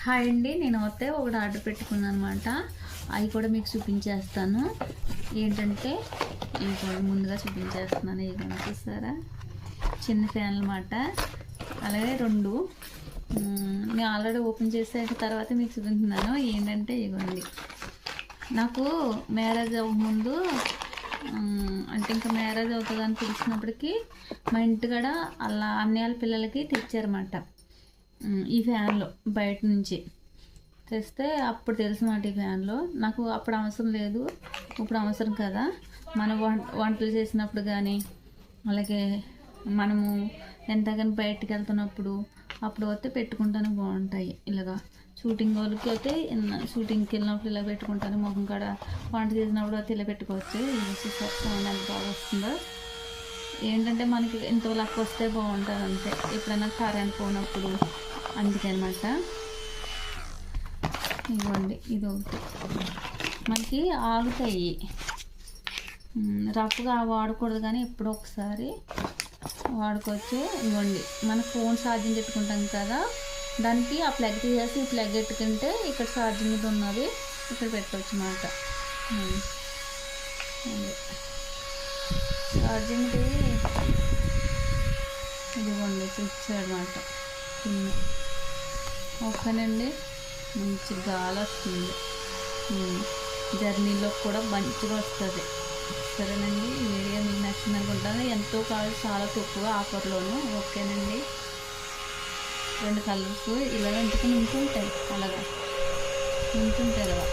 Hi అండి, నేను అయితే ఒకటి ఆర్డర్ పెట్టుకున్నాను అనమాట. అవి కూడా మీకు చూపించేస్తాను. ఏంటంటే ఇంకో ముందుగా చూపించేస్తున్నాను. ఇవి చూస్తారా, చిన్న ఫ్యాన్ అన్నమాట. అలాగే రెండు నేను ఆల్రెడీ ఓపెన్ చేసాక తర్వాత మీకు చూపించున్నాను. ఏంటంటే ఇవ్వండి, నాకు మ్యారేజ్ అవ్వకముందు అంటే ఇంకా మ్యారేజ్ అవుతుందని పిలిచినప్పటికీ మా ఇంటికాడ అలా అన్నయ్య పిల్లలకి తెచ్చారన్నమాట. ఈ ఫ్యాన్లో బయట నుంచి తెస్తే అప్పుడు తెలుసు మాట. ఈ ఫ్యాన్లో నాకు అప్పుడు అవసరం లేదు, ఇప్పుడు అవసరం కదా. మనం వంటలు చేసినప్పుడు కానీ, అలాగే మనము ఎంతగానో బయటికి వెళ్తున్నప్పుడు అప్పుడు అయితే పెట్టుకుంటాను, బాగుంటాయి. ఇలాగా షూటింగ్ వాళ్ళకి అయితే షూటింగ్కి వెళ్ళినప్పుడు ఇలా పెట్టుకుంటాను. ముఖం కాడ వంట చేసినప్పుడు అయితే ఇలా పెట్టుకోవచ్చు. సౌండ్ ఎంత బాగా వస్తుందో. ఏంటంటే మనకి ఎంతో లక్ వస్తే బాగుంటుంది అంతే, ఎప్పుడైనా కరెంట్ పోయినప్పుడు. అందుకనమాట ఇవ్వండి, ఇది ఒకటి మనకి ఆగుతాయి. రఫ్గా వాడకూడదు కానీ ఎప్పుడో ఒకసారి వాడుకోవచ్చు. ఇవ్వండి, మన ఫోన్ ఛార్జింగ్ పెట్టుకుంటాం కదా, దానికి ఆ ప్లగ్ తీసేసి ఈ ప్లగ్ పెట్టుకుంటే ఇక్కడ ఛార్జింగ్ ఇది ఉన్నది, ఇక్కడ పెట్టవచ్చు అన్నమాట. ఛార్జింగ్కి ఇదిగోండి చూసాడనమాట. ఓకేనండి, మంచి గాలి వస్తుంది, జర్నీలో కూడా మంచిగా వస్తుంది. సరేనండి, ఈ వీడియో మీకు నచ్చింది అనుకుంటాను. ఎంతో కాదు, చాలా తక్కువ ఆఫర్లోను. ఓకేనండి, రెండు కలర్స్ ఇలాగ ఇంటికి నించుంటాయి, అలాగా నించుంటాయి కదా.